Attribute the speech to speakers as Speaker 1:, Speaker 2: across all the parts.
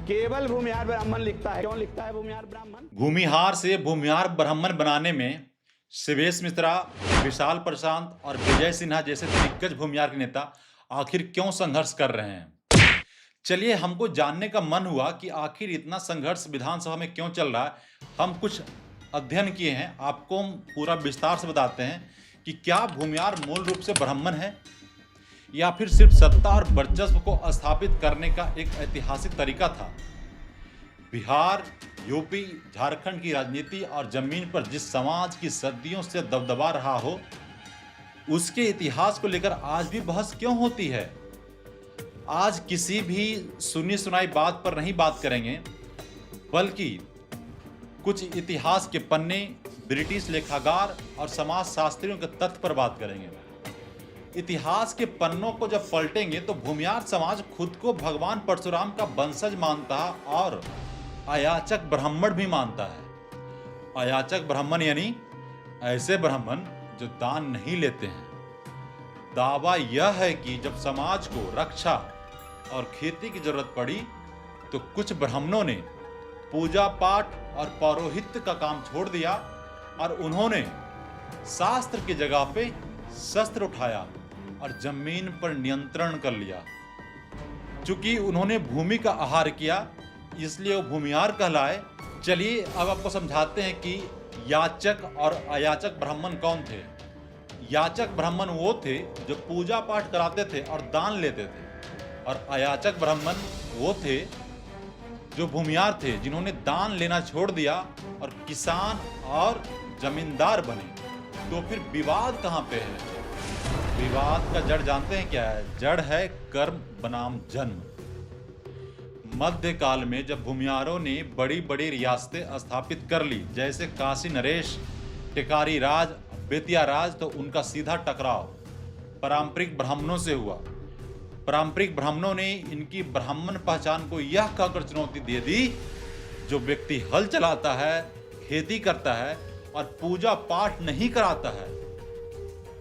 Speaker 1: केवल भूमिहार ब्राह्मण लिखता है। क्यों लिखता है भूमिहार ब्राह्मण?
Speaker 2: भूमिहार से भूमिहार ब्राह्मण बनाने में शिवेश मिश्रा, विशाल प्रशांत और विजय सिन्हा जैसे दिग्गज भूमिहार के नेता आखिर क्यों संघर्ष कर रहे हैं। चलिए, हमको जानने का मन हुआ कि आखिर इतना संघर्ष विधानसभा में क्यों चल रहा है। हम कुछ अध्ययन किए हैं, आपको हम पूरा विस्तार से बताते हैं कि क्या भूमिहार मूल रूप से ब्राह्मण है या फिर सिर्फ सत्ता और वर्चस्व को स्थापित करने का एक ऐतिहासिक तरीका था। बिहार, यूपी, झारखंड की राजनीति और जमीन पर जिस समाज की सदियों से दबदबा रहा हो, उसके इतिहास को लेकर आज भी बहस क्यों होती है। आज किसी भी सुनी सुनाई बात पर नहीं बात करेंगे, बल्कि कुछ इतिहास के पन्ने, ब्रिटिश लेखाकार और समाजशास्त्रियों के तथ्य पर बात करेंगे। इतिहास के पन्नों को जब पलटेंगे तो भूमिहार समाज खुद को भगवान परशुराम का वंशज मानता है और अयाचक ब्राह्मण भी मानता है। अयाचक ब्राह्मण यानी ऐसे ब्राह्मण जो दान नहीं लेते हैं। दावा यह है कि जब समाज को रक्षा और खेती की जरूरत पड़ी तो कुछ ब्राह्मणों ने पूजा पाठ और पौरोहित्य का काम छोड़ दिया और उन्होंने शास्त्र की जगह पे शस्त्र उठाया और जमीन पर नियंत्रण कर लिया। चूंकि उन्होंने भूमि का आहार किया, इसलिए वो भूमिहार कहलाए। चलिए, अब आपको समझाते हैं कि याचक और अयाचक ब्राह्मण कौन थे। याचक ब्राह्मण वो थे जो पूजा पाठ कराते थे और दान लेते थे, और अयाचक ब्राह्मण वो थे जो भूमिहार थे, जिन्होंने दान लेना छोड़ दिया और किसान और जमींदार बने। तो फिर विवाद कहाँ पे है? विवाद का जड़ जानते हैं क्या है? जड़ है कर्म बनाम जन्म। मध्यकाल में जब भूमिहारों ने बड़ी बड़ी रियासतें स्थापित कर ली, जैसे काशी नरेश, टिकारी राज, बेतिया राज, तो उनका सीधा टकराव पारंपरिक ब्राह्मणों से हुआ। पारंपरिक ब्राह्मणों ने इनकी ब्राह्मण पहचान को यह कहकर चुनौती दे दी, जो व्यक्ति हल चलाता है, खेती करता है और पूजा पाठ नहीं कराता है,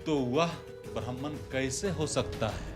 Speaker 2: तो वह ब्राह्मण कैसे हो सकता है।